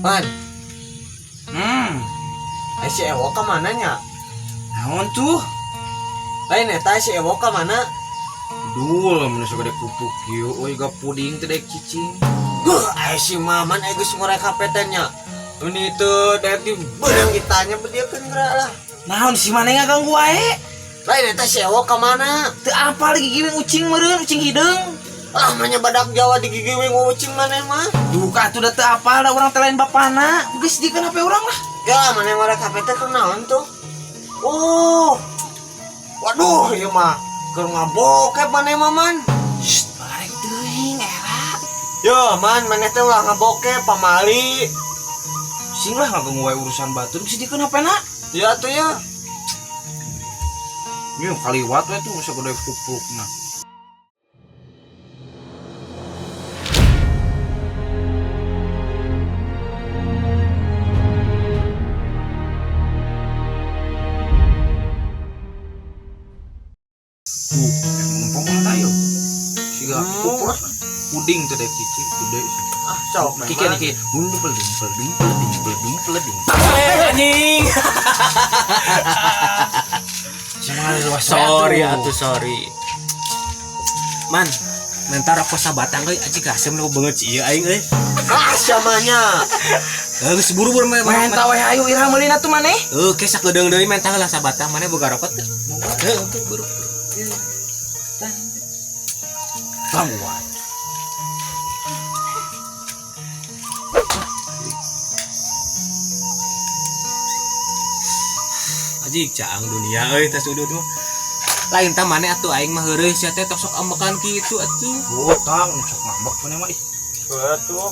Man, Hmm, si Ewo ke mananya? naon tuh? Lain eta si Ewo ke mana? Dul, mana suka pupuk yuk, oi gak puding teh cicing. Si Maman geus ngorek HP-nya. Ini tuh dek di barang kitanya bediekeun geura lah. Naon si mana ngaganggu wae? Lain eta si Ewo ke mana? Teu apa lagi giwing ucing meureun, ucing hideung. Ah, manya badak Jawa digigiwing ucing maneh mah. Duh, katuh da teu apal da urang teh lain bapana. Geus dikeun HP urang lah. Ya, maneh ngorek HP teh kunaon tuh? Oh. Waduh, ieu mah keur ngabokep maneh mah Man. Shh, bareng teuing era. Yo, Man, maneh teh ulah ngabokep pamali. Sing lah ngaganggu wae urusan batur, geus dikeun HP-na. Ya tuh ya. Ieu kaliwat we tuh bisa gede pupukna. Numpang mana tayo? Siga pupuk puding teh dek cici gede sih. Ah, sok Kiki niki dumpel. Anjing. Sorry sorry. Man, mentar aku sabatang euy anjing kasem lu beungeut si ieu aing euy. Ah, samanya. Geus buru-buru main tawe ayo irah meulina tuh maneh. Kesak gedeung deui mentar lah sabatang maneh boga rokok teu. Buru. Bangwan. Anjing caang dunia euy tas udud mah. Lain tah maneh atuh aing mah heureus sia teh tok sok ambekan kitu atuh. Botang sok ngambek maneh mah ih. Betul.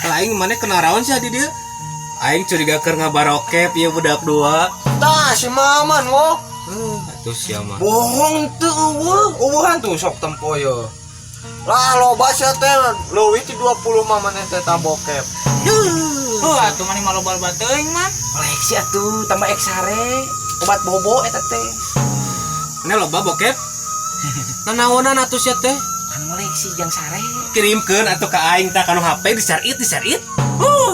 Aing maneh kena raon sia di dieu. Aing curiga keur ngabarokep ieu budak dua. Tah, si Maman wo. Atuh sia mah. Bohong teu eueuhan tuh sok tempoyo. Lah loba sia teh leuwih ti 20 mah maneh teh tabokep. Atuh maneh mah loba-loba teuing mah. Koleksi atuh tambah X-ray, obat bobo eta teh. Maneh loba bokep? Nanaonan atuh sia teh? Kan koleksi jang sare. Kirimkeun atuh ka aing tah kanu HP disarit.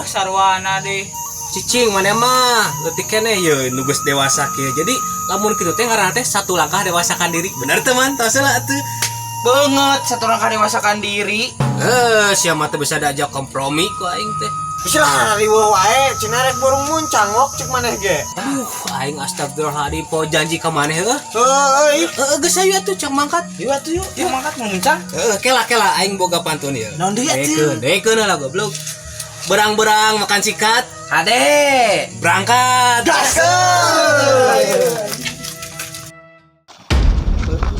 Sarwana deh. Cicing maneh mah leutik keneh ye nu geus dewasa kieu. Jadi lamun kitu teh ngaranna teh satu langkah dewasakan diri. Bener teh man, tos heula atuh. Banget satu langkah dewasakan diri. Sia mah teh bisa diajak kompromi ku aing teh. Bisa riweuh wae, cenah rek burung muncang ngok cek maneh ge. Aing astagfirullahaladzim po janji ka maneh heuh. Heuh, Geus ayo atuh cak mangkat. Yuk atuh yuk, yang mangkat mau muncang. Kela aing boga pantun ieu. Naon deui atuh? Dekeun lah goblok. Berang-berang makan sikat, Ade. berangkat.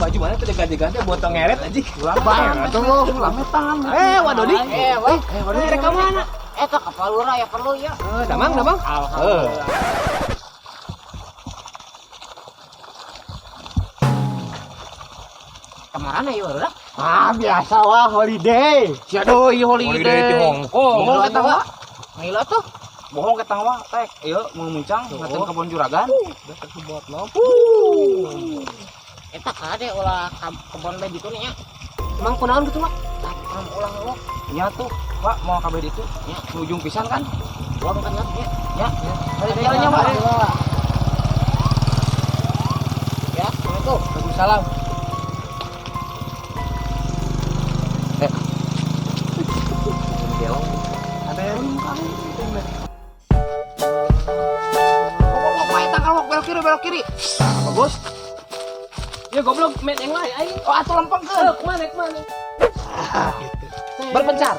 Baju mana tuh ganti-ganti botong ngeret aja. Bang, atuh lo lametan. Waduh di. Waduh Mereka mana? Eta kapal lurah ya perlu ya. Damang. Alhamdulillah. Kemana ya lurah? Biasa lah holiday. Sia deui Holiday di Hong Kong. Bohong eta wa. Ngila tuh. Bohong ke tangwa tek. Ieu mau muncang ngaten kebon juragan. Eta kade ulah kebon bae ditu nya. Emang kunaon gitu mah? Kam ulah lo. Nya tuh, Pak mau kabeh ditu. Ya. Ujung pisan kan? Gua makan ya. Ya. Holiday-nya mah. Ya, assalamualaikum. Waalaikumsalam. Belok kiri. Bagus. Ya goblok main yang lain aing. Oh, atuh lempengkeun. Kemana? Berpencar.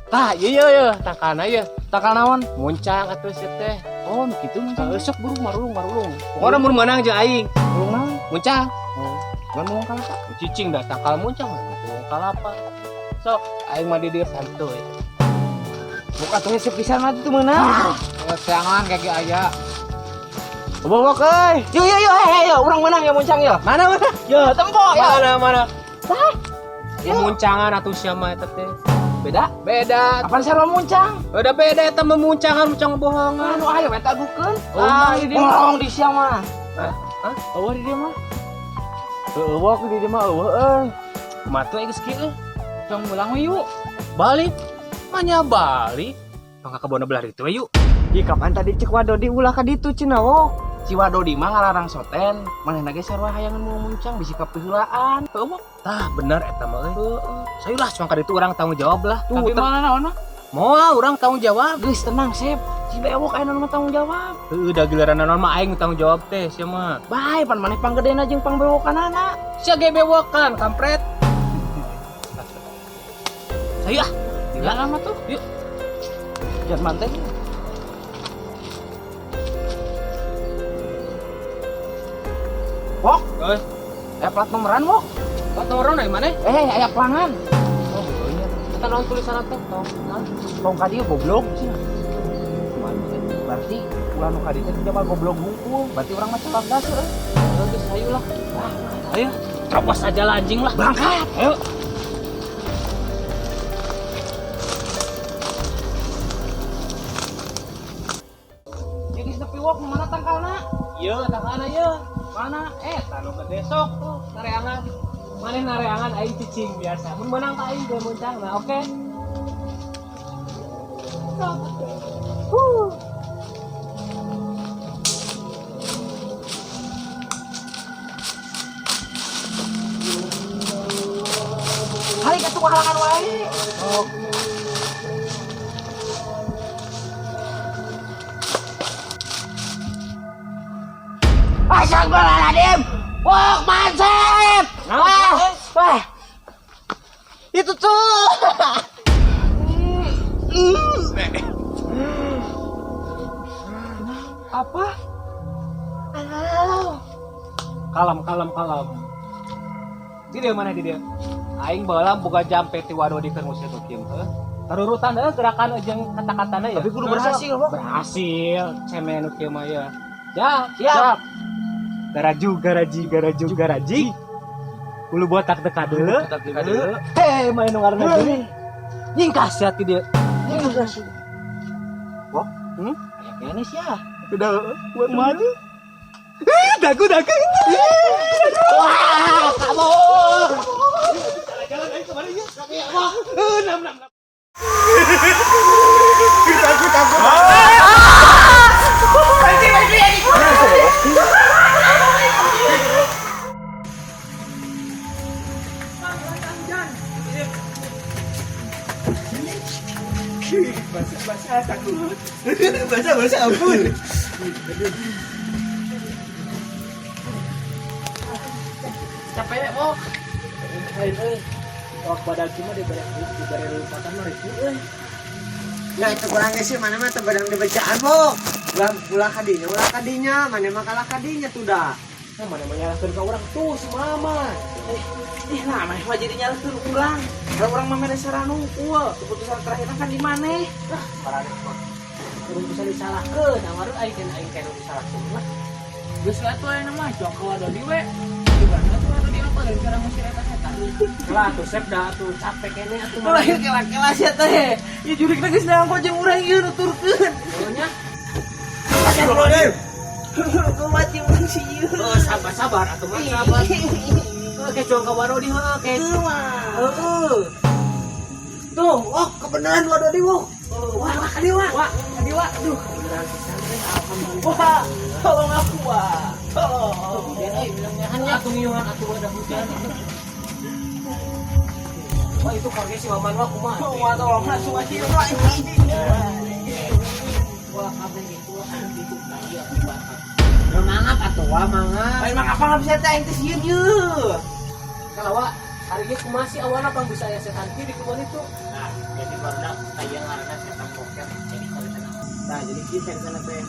Tah, iya. Takana ya. Takal naon? Muncang atuh sia teh. Oh, kitu muncang. Sok marulung. Pokona mun meunang jeung aing. Burung naon? Muncang. Bukan mau kalapa. Cicing dah takal muncang mah. Kalapa. Sok aing mah di dieu santuy. Buka tuh sepisan mah itu meunang. Seangan kaki aya. Bawa euy. Yo, urang menang ya muncang ya. Mana? Yo, tempo ya. Mana? Tah. Ya muncangan atuh sia mah eta teh. Beda. Beda. Apaan sarua muncang? Udah beda eta mah muncangan muncang bohongan. Anu aya eta dukeun. Ah, di dia. Bohong di sia mah. Hah? Eueuh di dia mah. Eueuh di dia mah eueuh. Kumaha teh geus kieu? Tong ulang we yuk. Balik. Manya balik. tong ka kebon belah itu yuk. Ih kapan tadi cek Wadodi ulah ka ditu cenah wo. Si Wadodi mah ngalarang soten, manehna ge sarua hayangan mau muncang bisi kapeulaan. Heuh. Tah bener eta mah euy. Sayulah cuma ka ditu urang tanggung jawab lah. Tapi mana naon? Moal urang tanggung jawab. Geus tenang Sep. Si bewok aya mah tanggung jawab. Heuh da giliran naon mah aing tanggung jawab teh sia mah. Bae pan maneh panggedena jeung pangbewokanana. Sia ge bewokan kampret. Sayu ah. Dila mah tuh. Yuk. Jangan mantai. Wok, Euy, plat nomoran wok. plat nomor dari mana? Aya pelangan. Oh, iya. Kita naon tulisan teh? Tong ka dieu goblok cenah. Berarti ulah nu ka dieu teh coba goblok hungkul. Berarti urang mah cerdas euy. Geus hayu lah. Ayo, terobos aja lah anjing lah. Berangkat. Ayo. Jadi nepi wok mana tangkalna? Ieu tangkana ieu. Mana? Tanu ke besok tuh nareangan. Maneh nareangan aing cicing biasa. Mun menang ka aing teu muncang nah oke. Hari ka tuh halangan wae. Astagfirullahaladzim. Wah, Mansep. Wah. Itu tuh. Apa? Kalem. Di dia mana di dia? Aing baheula boga jampe ti Wadodi keur musir kieu heuh. Tarurutan deui gerakan jeung kata-katana ya. Tapi kudu berhasil, Bang. Berhasil. Cemen nu kieu mah ya. Siap. Garaji. Ulu botak teu kadeuleu. Heh, main nu ngaranna geuning. Nyingkas ya ti dia. Nyingkas. Wah, Aya kene sia. udah buat maju. Dagu. Wah, kamu. Jalan ayo kemana ya? Nam. Bahasa ampun. Capek kok. Wak badan cuma diberi lupatan mah ribu Nah itu kurang sih mana mah tebadang dibacaan lo. Ulah kadinya, mana mah kalah kadinya tuh dah. Nah, mana menyalahkan ke orang tuh si mama. Ih, nah mah jadi nyalakeun urang. Kalau urang mah mere sarana hungkul, keputusan terakhirna kan di maneh. Lah, parane mah. Turun bisa disalahkeun, amarun aing kan disalahkeun lah. Geus lah tuh aya mah jong ka Wadodi we. Gimana tuh Wadodi apa dari sekarang masih eta setan. Lah tuh sep dah tuh capek kene atuh mah. Lahir kelas ya teh. Ya jurik geus nangko jeung urang ieu nuturkeun. Pokoknya Astagfirullahaladzim. Kau mati urang si ieu. sabar atuh mah sabar. Oke, jong ka Wadodi mah oke. Heeh. Tuh, kebenaran Wadodi wo. Wah, kadiwa. Aduh. Wah, tolong aku, Wah. Tolong. Hanya atuh ngiyuhan atuh ada hujan. Wah, itu karge si Maman mah kumaha? Wah, tolong langsung aja. Wah, kabeh itu itu dia. Mangap atuh wah mangap. Lain mah apa nggak bisa teh teh sieun yeuh. Kalau wah, hari ini kumaha sih awalnya pang bisa aya setan di kebun itu. Nah, jadi barudak aya ngaranna setan poker jadi kalau tenang. Nah, jadi kieu sana teh.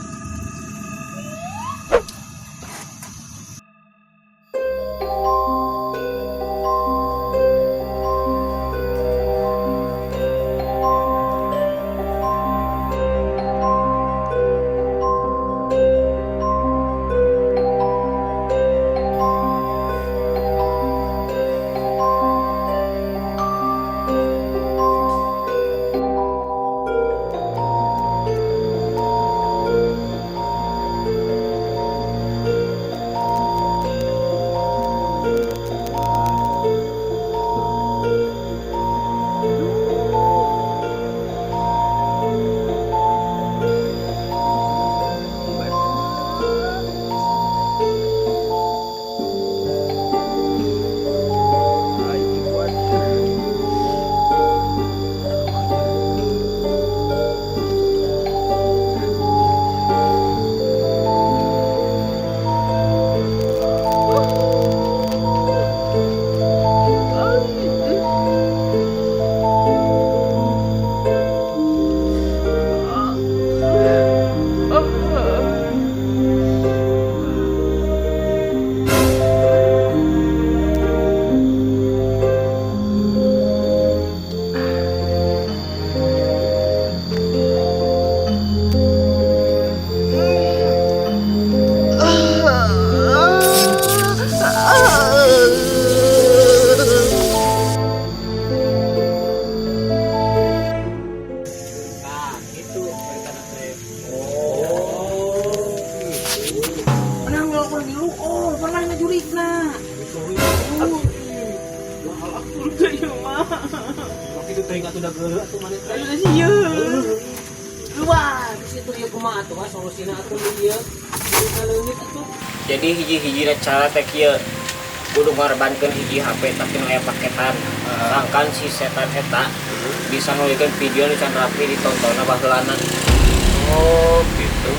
teuing atuh da geuleuh atuh maneh teh. Udah sih ya. Wah, geus itu ieu kumaha atuh solusina atuh ieu. Leungit atuh. Jadi hiji-hiji cara teh kieu kudu ngorbankeun hiji HP tapi nu aya paketan. Sangkan si setan eta bisa nulikeun video nu can rapi ditontonna baheulana. Oh, gitu.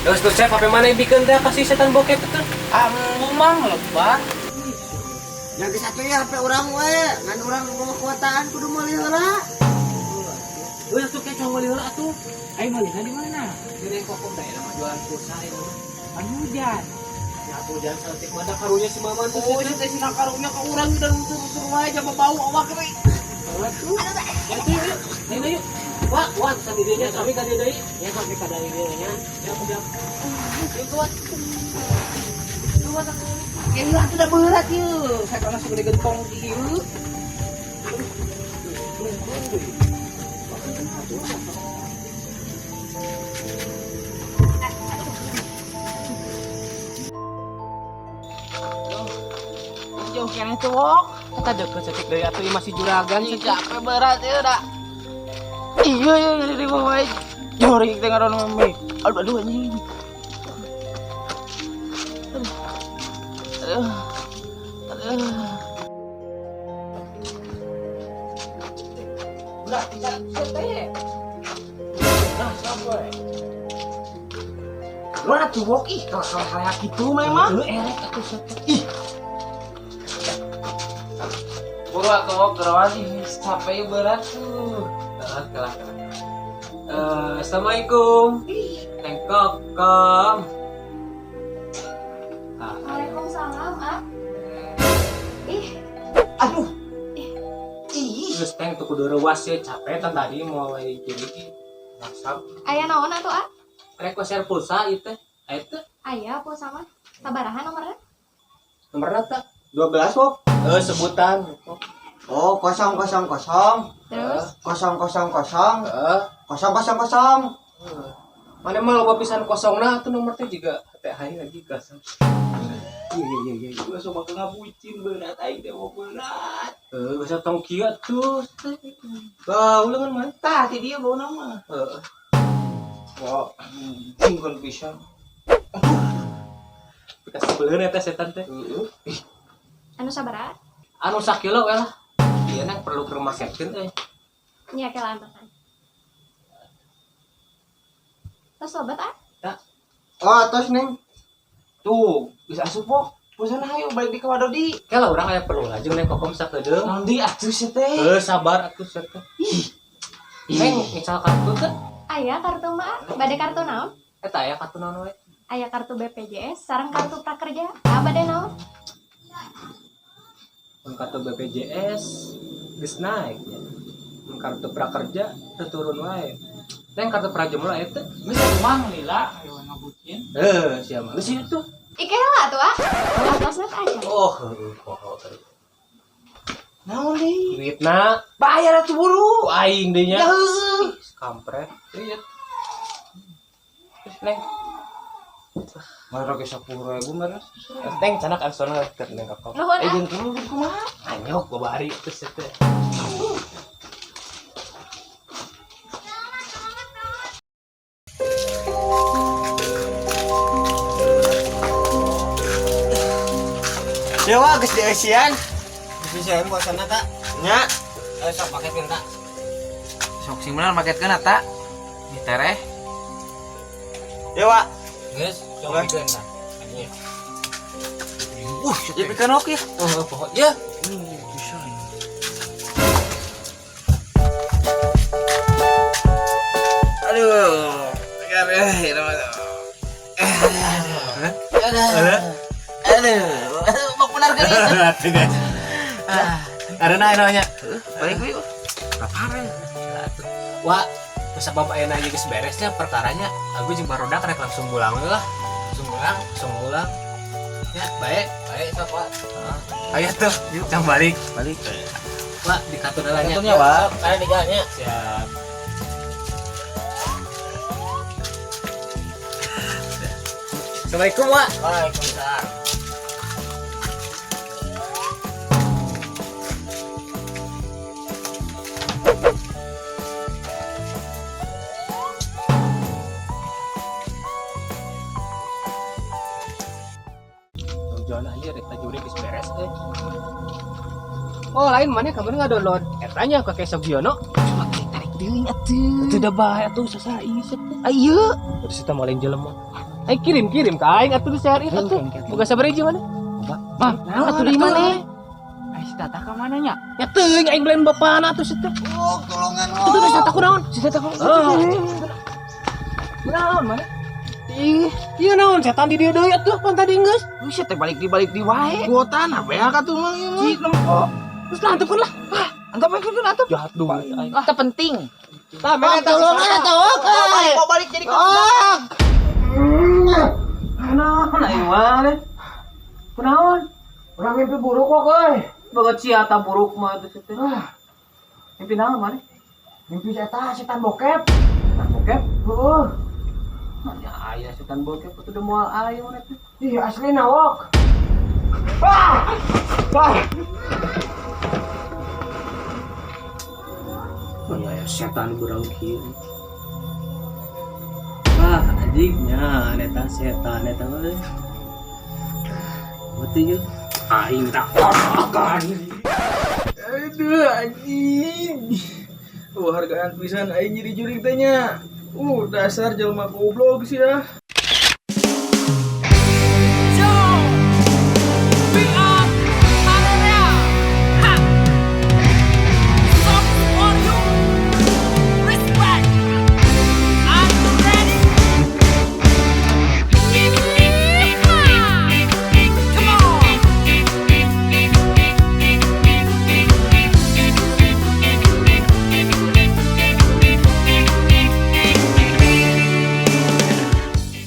Terus tuh chef HP mana yang bikin teh kasih setan bokep itu? Mang lebar. Yang ke satu ya HP orang we, ngan orang bawa kekuatan kudu meuli heula. Wah, tuh kayak cowok lihat atuh. Ayo malihan di mana? Jadi kokom daerah mah jualan pulsa itu. Kan hujan. Ya aku jangan cantik mana karunya si Maman tuh. Oh, teh sina karunya ka urang udah suruh wae aja bau awak we. Ayo yuk. Wah, sendirinya kami ka deui. Ya kami ka deui nya. Ya udah. Kuat. Gila tuh udah berat yuk. Saya kana segede gentong ieu. Jauh kene tuh wok. Kita deket cetik dari atuh ieu masih juragan Ini capek berat ya udah. Iya ya dari bawah jori kita ngaron mami. Aduh anjing. Aduh. Udah bisa teh. Nah, sampai. Lu atuh wok ih kalau gitu memang. Lu erek atuh setan. Ih. Buru aku kerawan ini capek berat tuh. Kalah. Assalamualaikum. Tengkok, kom. Waalaikumsalam, ah. Ih, Aduh. Terus teng tuh kudu rewas ya capek kan tadi mau jadi WhatsApp. aya naon atuh, ah? Request pulsa itu. Itu Aya pulsa mah. Sabaraha nomornya? nomornya tak 12 kok. Sebutan. Oh, 000 Terus 000 Heeh. 000. Mana mah loba pisan kosongna atuh nomor teh juga teh hai lagi gas. Iya. Gua sama ngabucin berat aing teh mau berat. Bisa tong kieu tuh. Bau lengan mantah ti dia bau nama. Heeh. Wah, tinggal pisan. Kasih beuleun eta setan teh. anu sabaraha? Anu sakilo we lah. Ieu nang perlu ke rumah sakit euy. Nya kelan makan. Tos sobat, ah? Oh, tos Neng. Tuh, bisa asup kok. Bosan hayu balik di kawado di. Kela urang aya perlu lajeng neng kokom sakedeung. Nanti atuh sih teh. Sabar atuh setan. Neng misal kartu teh Aya kartu mah, bade kartu naon? eta aya kartu naon we? Aya kartu BPJS sareng kartu prakerja. Ah, bade naon? Mun kartu BPJS geus naik nya. Mun kartu prakerja teu turun wae. Neng kartu prajurit aya teh. Bisa mang lila ayo ngabucin. Sia mah. Geus itu. Ike heula atuh, ah. Atasna teh aja. Oh, poho teh. Naon deui? Duitna Bayar atuh buru. aing deui nya. Ya. Kampret. Ieu. Terus neng, Mara ge 10.000 mara. neng canak ansona keur neng kakak. Nuhun, ah. Jeung kudu kumaha? Anyok babari terus teh. Dewa geus di Asian. Geus di Asian bosanna tak? Nya. Sok paketin tak. Sok simeunan maketkeun eta. Di tereh. Dewa. Geus, sok Oke. bikin tak. Ya bikin oke. Poho ya. Aduh. Mau benar kan itu? Ada nanya. Balik we. Wah, sebab aya nanya geus beresnya perkaranya aku jeung barodak rek langsung pulang we lah. Langsung pulang. Ya, baik sok, Pak. Ayo tuh, yuk cang balik. Pak, di kartu dalanya. Kartunya, Pak. Karena di jalannya. Siap. Assalamualaikum, Wak. Waalaikumsalam. lain mana kamu nggak download etanya ke kayak Sabiono. Tarik deui atuh. Teu da bae atuh sasai. Ayo. Terus kita malin jelema. Ayo kirim ke aing atuh di share itu tuh. Boga sabaraha mana? Bah, atuh di mana? Ai si Tata ka mana nya? Ya teuing aing belain bapana atuh situ. Oh, tolongan Itu oh. Tata kunaon? Si Tata kunaon? Kunaon mana? Ih, iya naon setan di dieu deui atuh pan tadi geus. Buset teh balik di wae. Kuota apa ya katu mang ieu mah? Cik oh. Terus lantupkeun lah. Antap bae kudu atuh. Jahat duit aing. Ah, teu penting. Tah mere tolongan atuh. Mau balik jadi kok. Kunaon aing mah? Kunaon? Urang mimpi buruk kok euy. Bagat siata buruk mah teh teh. Mimpi naon mana? Mimpi setan bokep. Setan bokep. Heeh. Nya aya setan bokep atuh da moal aya mana teh. Iya asli nawok. Ah! Ah! Mana aya setan berang kieu. Ah, anjingnya eta setan eta mah. Mati ge. Aing tak makan. Aduh anjing. Hargaan pisan aing jadi jurig teh nya. Dasar jelema goblok sih ya.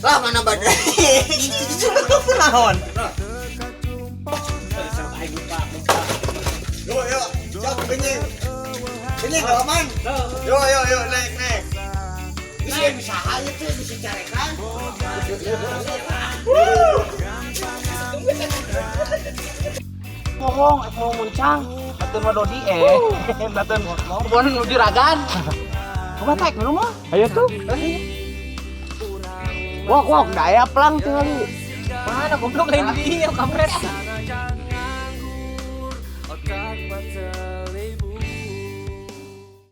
Lah mana badai. Naon? Yo, jauh kenying. Kenying aman. Yo, naik. Bisa aja tuh bisa carekan. Ngomong mau muncang. Batur mah Dodi batur mau nu juragan. Kumaha taek nu mah? Ayo tuh. Wok, daya plang tinggal di. Mana goblok lain dia kampret.